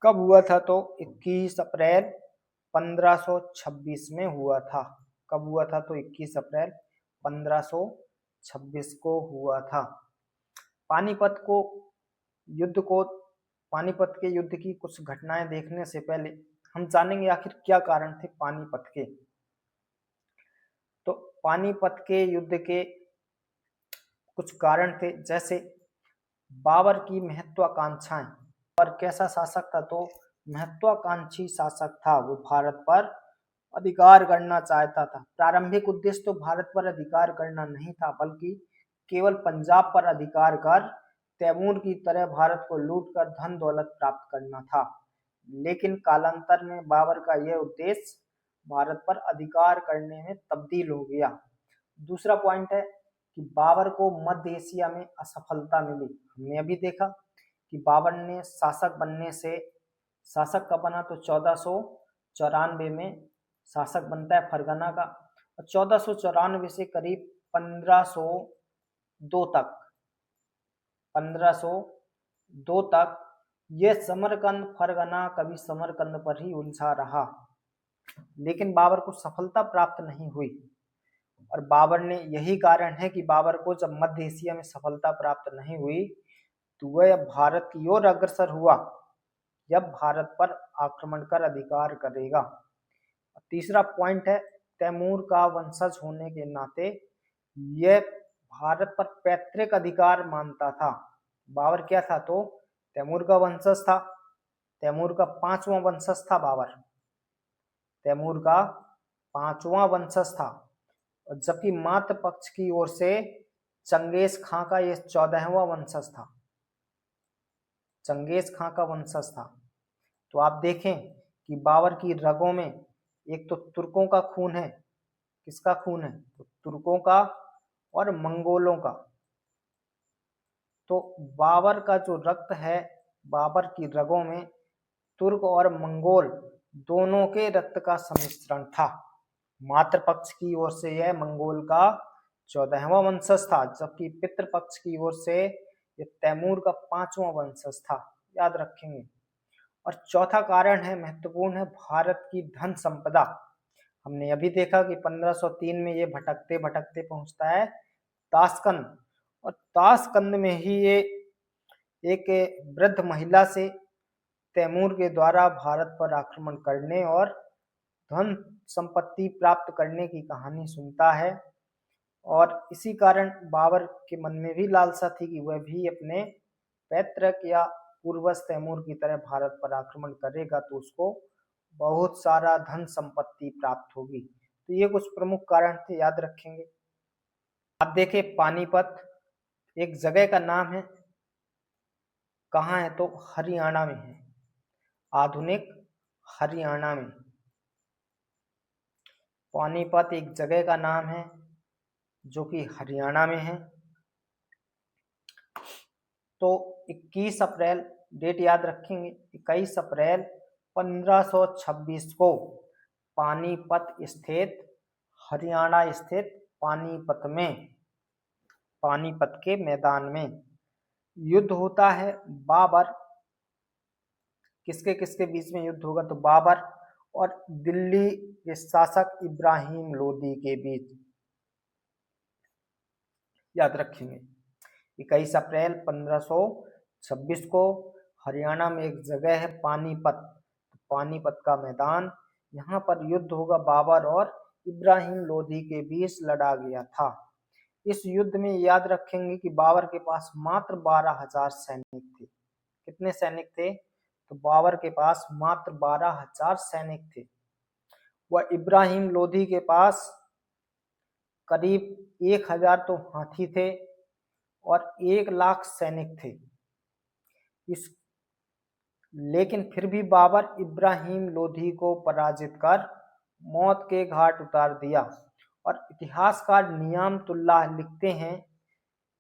कब हुआ था? तो 21 अप्रैल 1526 में हुआ था। कब हुआ था? तो 21 अप्रैल 1526 को हुआ था। पानीपत को युद्ध को पानीपत के युद्ध की कुछ घटनाएं देखने से पहले हम जानेंगे आखिर क्या कारण थे पानीपत के। तो पानीपत के युद्ध के कुछ कारण थे, जैसे बाबर की महत्वाकांक्षाएं। और कैसा शासक था? तो महत्वाकांक्षी शासक था। वो भारत पर अधिकार करना चाहता था। प्रारंभिक उद्देश्य तो भारत पर अधिकार करना नहीं था, बल्कि केवल पंजाब पर अधिकार कर तैमूर की तरह भारत को लूटकर धन दौलत प्राप्त करना था। लेकिन कालांतर में बाबर का यह उद्देश्य भारत पर अधिकार करने में तब्दील हो गया। दूसरा पॉइंट है कि बाबर को मध्य एशिया में असफलता मिली। हमने अभी देखा कि बाबर ने शासक कब बना? तो 1494 में शासक बनता है फरगना का। और 1494 से करीब 1502 तक यह समरकंद फरगना कभी समरकंद पर ही उलझा रहा। लेकिन बाबर को सफलता प्राप्त नहीं हुई। और बाबर ने यही कारण है कि बाबर को जब मध्य एशिया में सफलता प्राप्त नहीं हुई तो वह भारत की ओर अग्रसर हुआ, जब भारत पर आक्रमण कर अधिकार करेगा। तीसरा पॉइंट है, तैमूर का वंशज होने के नाते यह भारत पर पैतृक अधिकार मानता था। बाबर क्या था? तो तैमूर का वंशज था। तैमूर का 5वां वंशज था बाबर। तैमूर का 5वां वंशज था। और जबकि मातृ पक्ष की ओर से चंगेज खां का यह 14वां वंशज था। चंगेज खां का वंशज था। तो आप देखें कि बाबर की रगों में एक तो तुर्कों का खून है। किसका खून है? तो तुर्कों का और मंगोलों का। तो बाबर का जो रक्त है, बाबर की रगों में तुर्क और मंगोल दोनों के रक्त का सम्मिश्रण था। मातृपक्ष की ओर से यह मंगोल का 14वां वंशज था, जबकि पितृपक्ष की ओर से यह तैमूर का 5वां वंशज था। याद रखेंगे। और चौथा कारण है, महत्वपूर्ण है, भारत की धन संपदा। हमने अभी देखा कि 1503 में ये भटकते भटकते पहुंचता है ताशकंद। और ताशकंद में ही ये एक वृद्ध महिला से तैमूर के द्वारा भारत पर आक्रमण करने और धन संपत्ति प्राप्त करने की कहानी सुनता है। और इसी कारण बाबर के मन में भी लालसा थी कि वह भी अपने पैतृक या पूर्वज तैमूर की तरह भारत पर आक्रमण करेगा तो उसको बहुत सारा धन संपत्ति प्राप्त होगी। तो ये कुछ प्रमुख कारण थे, याद रखेंगे। आप देखें, पानीपत एक जगह का नाम है। कहाँ है? तो हरियाणा में है। आधुनिक हरियाणा में पानीपत एक जगह का नाम है जो कि हरियाणा में है। तो 21 अप्रैल, डेट याद रखेंगे, 21 अप्रैल 1526 को पानीपत स्थित, हरियाणा स्थित पानीपत में, पानीपत के मैदान में युद्ध होता है। बाबर, किसके किसके बीच में युद्ध होगा? तो बाबर और दिल्ली के शासक इब्राहिम लोदी के बीच। याद रखेंगे, 21 अप्रैल 1526 को हरियाणा में एक जगह है पानीपत, पानीपत का मैदान, यहाँ पर युद्ध होगा। बाबर और इब्राहिम लोदी के बीच लड़ा गया था। इस युद्ध में याद रखेंगे कि बाबर के पास मात्र 12,000 सैनिक थे। कितने सैनिक थे? तो बाबर के पास मात्र 12,000 सैनिक थे। वह इब्राहिम लोदी के पास करीब 1,000 तो हाथी थे और 1,00,000 सैनिक थे। लेकिन फिर भी बाबर इब्राहिम लोदी को पराजित कर मौत के घाट उतार दिया। और इतिहासकार नियामतुल्लाह लिखते हैं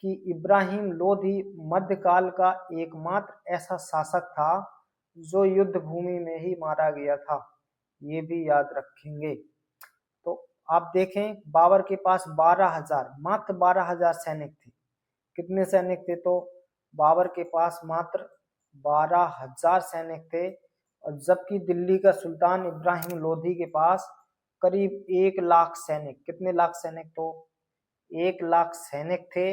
कि इब्राहिम लोदी मध्यकाल का एकमात्र ऐसा शासक था जो युद्ध भूमि में ही मारा गया था। ये भी याद रखेंगे। तो आप देखें, बाबर के पास 12,000, मात्र 12,000 सैनिक थे। कितने सैनिक थे? तो बाबर के पास मात्र 12,000 सैनिक थे, और जबकि दिल्ली का सुल्तान इब्राहिम लोधी के पास करीब 1 लाख सैनिक, कितने लाख सैनिक, तो 1 लाख सैनिक थे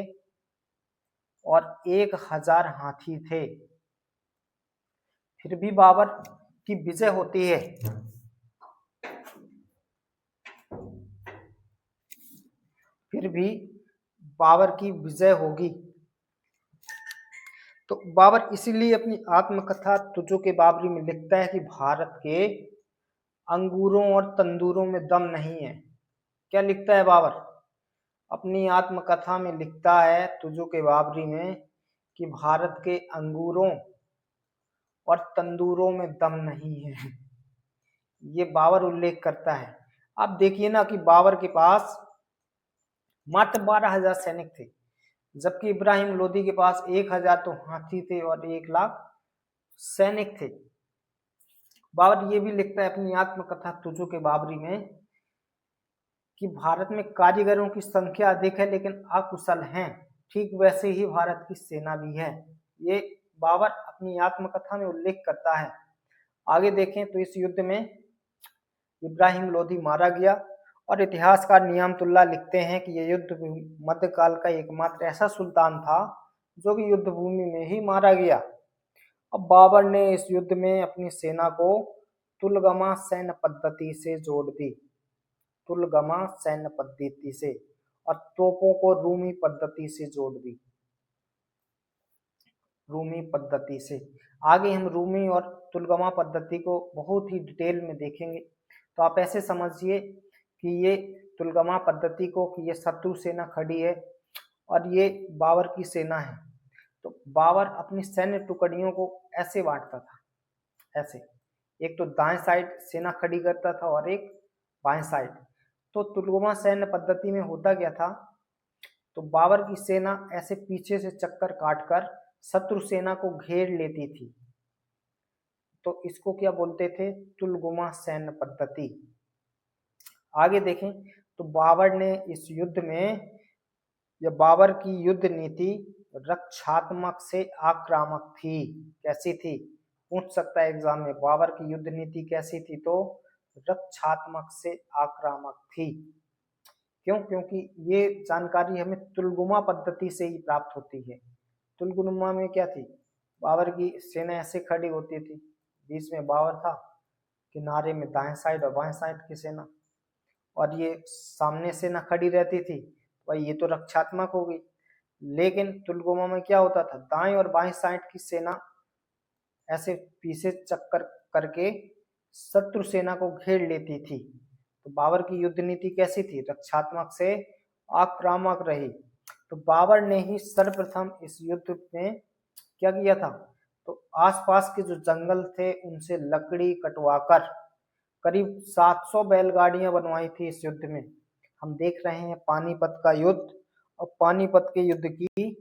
और 1000 हाथी थे। फिर भी बाबर की विजय होती है। फिर भी बाबर की विजय होगी। तो बाबर इसीलिए अपनी आत्मकथा तुजो के बाबरी में लिखता है कि भारत के अंगूरों और तंदूरों में दम नहीं है। क्या लिखता है बाबर? अपनी आत्मकथा में लिखता है तुजो के बाबरी में कि भारत के अंगूरों और तंदूरों में दम नहीं है। ये बाबर उल्लेख करता है। आप देखिए ना कि बाबर के पास मात्र 12,000 सैनिक थे, जबकि इब्राहिम लोदी के पास 1,000 तो हाथी थे और 1 लाख सैनिक थे। बाबर ये भी लिखता है अपनी आत्मकथा तुजो के बाबरी में कि भारत में कारीगरों की संख्या अधिक है लेकिन अकुशल हैं, ठीक वैसे ही भारत की सेना भी है। ये बाबर अपनी आत्मकथा में उल्लेख करता है। आगे देखें तो इस युद्ध में इब्राहिम लोदी मारा गया और इतिहासकार नियामतुल्लाह लिखते हैं कि यह युद्ध मध्यकाल का एकमात्र ऐसा सुल्तान था जो कि युद्ध भूमि में ही मारा गया। अब बाबर ने इस युद्ध में अपनी सेना को तुलगमा सैन्य पद्धति से जोड़ दी, तुलगमा सैन्य पद्धति से, और तोपों को रूमी पद्धति से जोड़ दी, रूमी पद्धति से। आगे हम रूमी और तुलगमा पद्धति को बहुत ही डिटेल में देखेंगे। तो आप ऐसे समझिए कि ये तुलगमा पद्धति को कि ये शत्रु सेना खड़ी है और ये बाबर की सेना है। तो बाबर अपनी सैन्य टुकड़ियों को ऐसे बांटता था, ऐसे, एक तो दाएं साइड सेना खड़ी करता था और एक बाएं साइड। तो तुलगमा सैन्य पद्धति में होता क्या था, तो बाबर की सेना ऐसे पीछे से चक्कर काटकर शत्रु सेना को घेर लेती थी। तो इसको क्या बोलते थे? तुलगमा सैन्य पद्धति। आगे देखें तो बाबर ने इस युद्ध में, या बाबर की युद्ध नीति रक्षात्मक से आक्रामक थी। कैसी थी? पूछ सकता है एग्जाम में, बाबर की युद्ध नीति कैसी थी? तो रक्षात्मक से आक्रामक थी। क्यों? क्योंकि ये जानकारी हमें तुलगुमा पद्धति से ही प्राप्त होती है। तुलगुमा में क्या थी? बाबर की सेना ऐसे खड़ी होती थी, बीच में बाबर था, किनारे में दाएं साइड और बाएं साइड की सेना, और ये सामने सेना खड़ी रहती थी। भाई ये तो रक्षात्मक हो गई। लेकिन तुलगुमा में क्या होता था? दाएं और बाएं साइड की सेना ऐसे पीछे चक्कर करके शत्रु सेना को घेर लेती थी। तो बाबर की युद्ध नीति कैसी थी? रक्षात्मक से आक्रामक रही। तो बाबर ने ही सर्वप्रथम इस युद्ध में क्या किया था? तो आसपास के जो जंगल थे उनसे लकड़ी कटवाकर करीब 700 बैलगाड़ियां बनवाई थी इस युद्ध में। हम देख रहे हैं पानीपत का युद्ध, और पानीपत के युद्ध की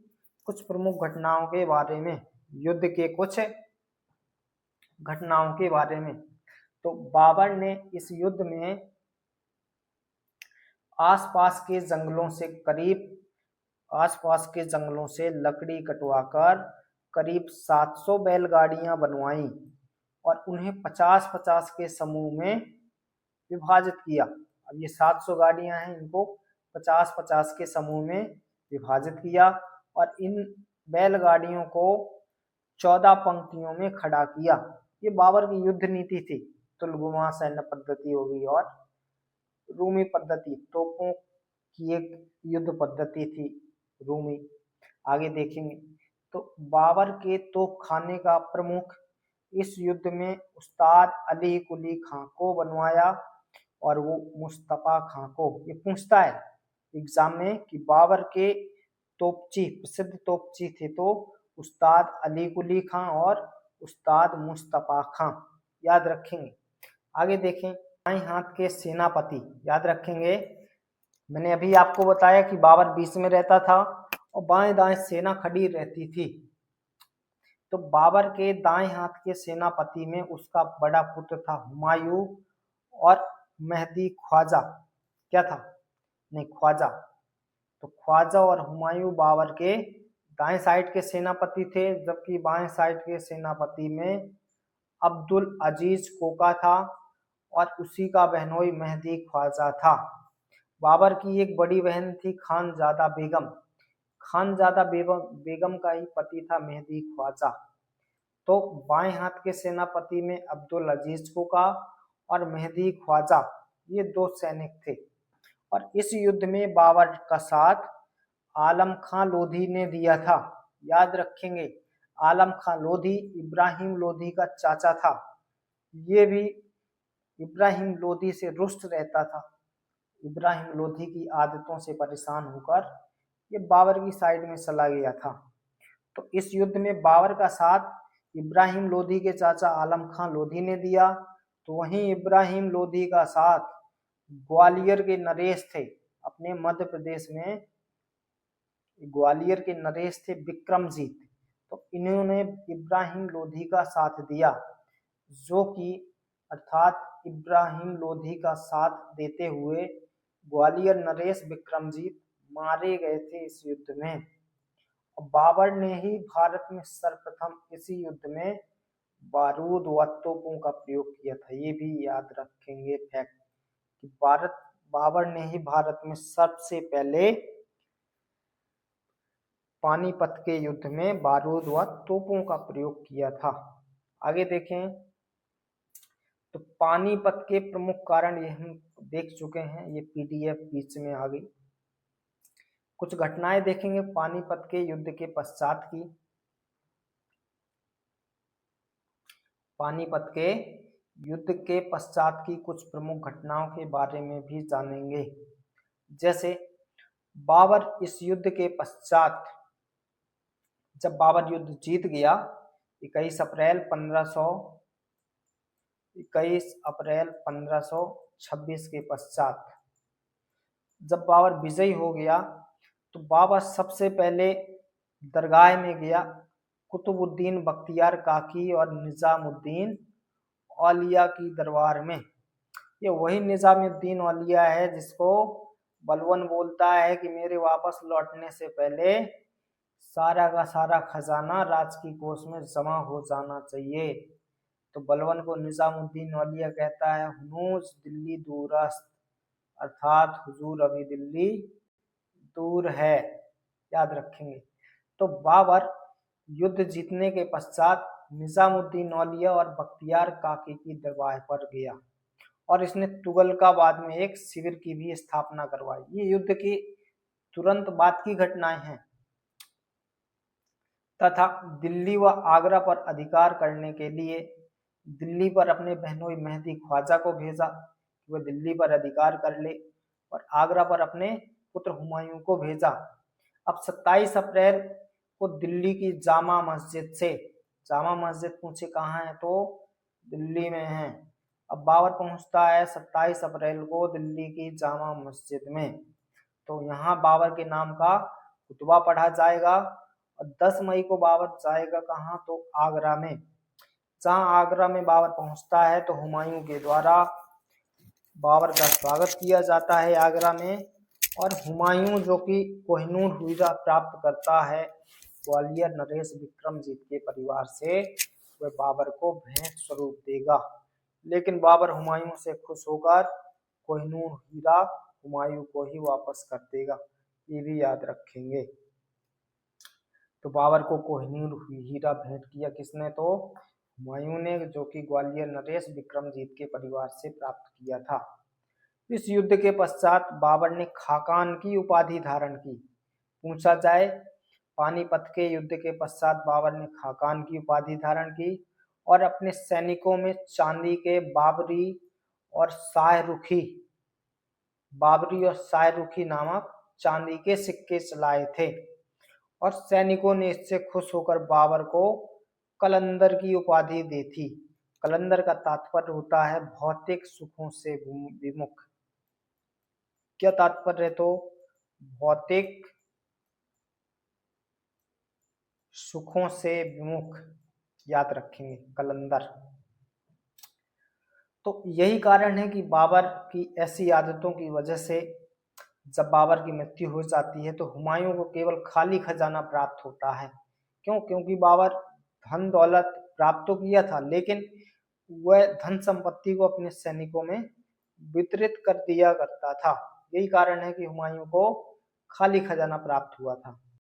कुछ प्रमुख घटनाओं के बारे में, युद्ध के कुछ घटनाओं के बारे में। तो बाबर ने इस युद्ध में आसपास के जंगलों से लकड़ी कटवाकर करीब 700 बैलगाड़ियां बनवाई और उन्हें 50-50 के समूह में विभाजित किया। अब ये 700 गाड़ियां हैं, इनको 50-50 के समूह में विभाजित किया और इन बैलगाड़ियों को 14 पंक्तियों में खड़ा किया। ये बाबर की युद्ध नीति थी। तुलगुमा सैन्य पद्धति होगी और रूमी पद्धति, तोपों की एक युद्ध पद्धति थी रूमी। आगे देखेंगे तो बाबर के तोपखाने का प्रमुख इस युद्ध में उस्ताद अली कुली खां को बनवाया और वो मुस्तफा खां को। ये पूछता है एग्जाम में कि बाबर के तोपची, प्रसिद्ध तोपची थे तो उस्ताद अली कुली खां और उस्ताद मुस्तफा खां, याद रखेंगे। आगे देखें, बाएं हाथ के सेनापति, याद रखेंगे। मैंने अभी आपको बताया कि बाबर बीच में रहता था और बाएं दाएं सेना खड़ी रहती थी। तो बाबर के दाएं हाथ के सेनापति में उसका बड़ा पुत्र था हुमायूं और मेहदी ख्वाजा। क्या था? नहीं, ख्वाजा। तो ख्वाजा और हुमायूं बाबर के दाएं साइड के सेनापति थे, जबकि बाएं साइड के सेनापति में अब्दुल अजीज कोका था और उसी का बहनोई मेहदी ख्वाजा था। बाबर की एक बड़ी बहन थी खानजादा बेगम। खानजादा बेगम का ही पति था मेहदी ख्वाजा। तो बाएं हाथ के सेनापति में अब्दुल अजीज कोका और मेहदी ख्वाजा, ये दो सैनिक थे। और इस युद्ध में बाबर का साथ आलम खां लोधी ने दिया था। याद रखेंगे, आलम खां लोधी इब्राहिम लोधी का चाचा था। ये भी इब्राहिम लोधी से रुष्ट रहता था। इब्राहिम लोधी की आदतों से परेशान होकर ये बाबर की साइड में चला गया था। तो इस युद्ध में बाबर का साथ इब्राहिम लोधी के चाचा आलम खां लोधी ने दिया। तो वहीं इब्राहिम लोधी का साथ ग्वालियर के नरेश थे, अपने मध्य प्रदेश में ग्वालियर के नरेश थे विक्रमजीत। तो इन्होंने इब्राहिम लोधी का साथ दिया, जो कि अर्थात इब्राहिम लोधी का साथ देते हुए ग्वालियर नरेश विक्रमजीत मारे गए थे इस युद्ध में। बाबर ने ही भारत में सर्वप्रथम इसी युद्ध में बारूद व तोपों का प्रयोग किया था। ये भी याद रखेंगे फैक्ट कि बाबर ने ही भारत में सबसे पहले पानीपत के युद्ध में बारूद व तोपों का प्रयोग किया था। आगे देखें तो पानीपत के प्रमुख कारण ये हम देख चुके हैं, ये पीडीएफ बीच में आ गई। कुछ घटनाएं देखेंगे पानीपत के युद्ध के पश्चात की। पानीपत के युद्ध के पश्चात की कुछ प्रमुख घटनाओं के बारे में भी जानेंगे। जैसे बाबर इस युद्ध के पश्चात, जब बाबर युद्ध जीत गया 21 अप्रैल 1526 के पश्चात जब बाबर विजयी हो गया तो बाबर सबसे पहले दरगाह में गया कुतुबुद्दीन बख्तियार काकी और निजामुद्दीन औलिया की दरबार में। ये वही निजामुद्दीन औलिया है जिसको बलवन बोलता है कि मेरे वापस लौटने से पहले सारा का सारा खजाना राज की कोष में जमा हो जाना चाहिए। तो बलवन को निजामुद्दीन औलिया कहता है हुनूस दिल्ली दूरस्त, अर्थात हुजूर अभी दिल्ली दूर है। याद रखेंगे। तो बाबर युद्ध जीतने के पश्चात निजामुद्दीन औलिया और बख्तियार काकी की दरबार पर गया और इसने तुगलकाबाद में एक शिविर की भी स्थापना करवाई। ये युद्ध की तुरंत बाद की घटनाएं हैं। तथा दिल्ली व आगरा पर अधिकार करने के लिए दिल्ली पर अपने बहनोई मेहदी ख्वाजा को भेजा, वह दिल्ली पर अधिकार कर ले, और आगरा पर अपने पुत्र हुमायूं को भेजा। अब 27 अप्रैल को दिल्ली की जामा मस्जिद से, जामा मस्जिद पूछे कहाँ है तो दिल्ली में है। अब बाबर पहुंचता है 27 अप्रैल को दिल्ली की जामा मस्जिद में। तो यहाँ बाबर के नाम का खुतबा पढ़ा जाएगा और 10 मई को बाबर जाएगा कहाँ तो आगरा में। जहाँ आगरा में बाबर पहुंचता है तो हुमायूं के द्वारा बाबर का स्वागत किया जाता है आगरा में। और हुमायूं जो कि कोहिनूर हीरा प्राप्त करता है ग्वालियर नरेश विक्रमजीत के परिवार से, वह बाबर को भेंट स्वरूप देगा। लेकिन बाबर हुमायूं से खुश होकर कोहिनूर हीरा हुमायूं को ही वापस कर देगा। ये भी याद रखेंगे। तो बाबर को कोहिनूर हीरा भेंट किया किसने तो हुमायूं ने, जो कि ग्वालियर नरेश विक्रमजीत के परिवार से प्राप्त किया था। इस युद्ध के पश्चात बाबर ने खाकान की उपाधि धारण की। पूछा जाए पानीपत के युद्ध के पश्चात बाबर ने खाकान की उपाधि धारण की और अपने सैनिकों में चांदी के बाबरी और शाहरुखी नामक चांदी के सिक्के चलाए थे। और सैनिकों ने इससे खुश होकर बाबर को कलंदर की उपाधि दी थी। कलंदर का तात्पर्य होता है भौतिक सुखों से विमुख। क्या तात्पर्य है तो भौतिक सुखों से विमुख, याद रखेंगे कलंदर। तो यही कारण है कि बाबर की ऐसी आदतों की वजह से जब बाबर की मृत्यु हो जाती है तो हुमायूं को केवल खाली खजाना प्राप्त होता है। क्यों? क्योंकि बाबर धन दौलत प्राप्त तो किया था, लेकिन वह धन संपत्ति को अपने सैनिकों में वितरित कर दिया करता था। यही कारण है कि हुमायूं को खाली खजाना प्राप्त हुआ था।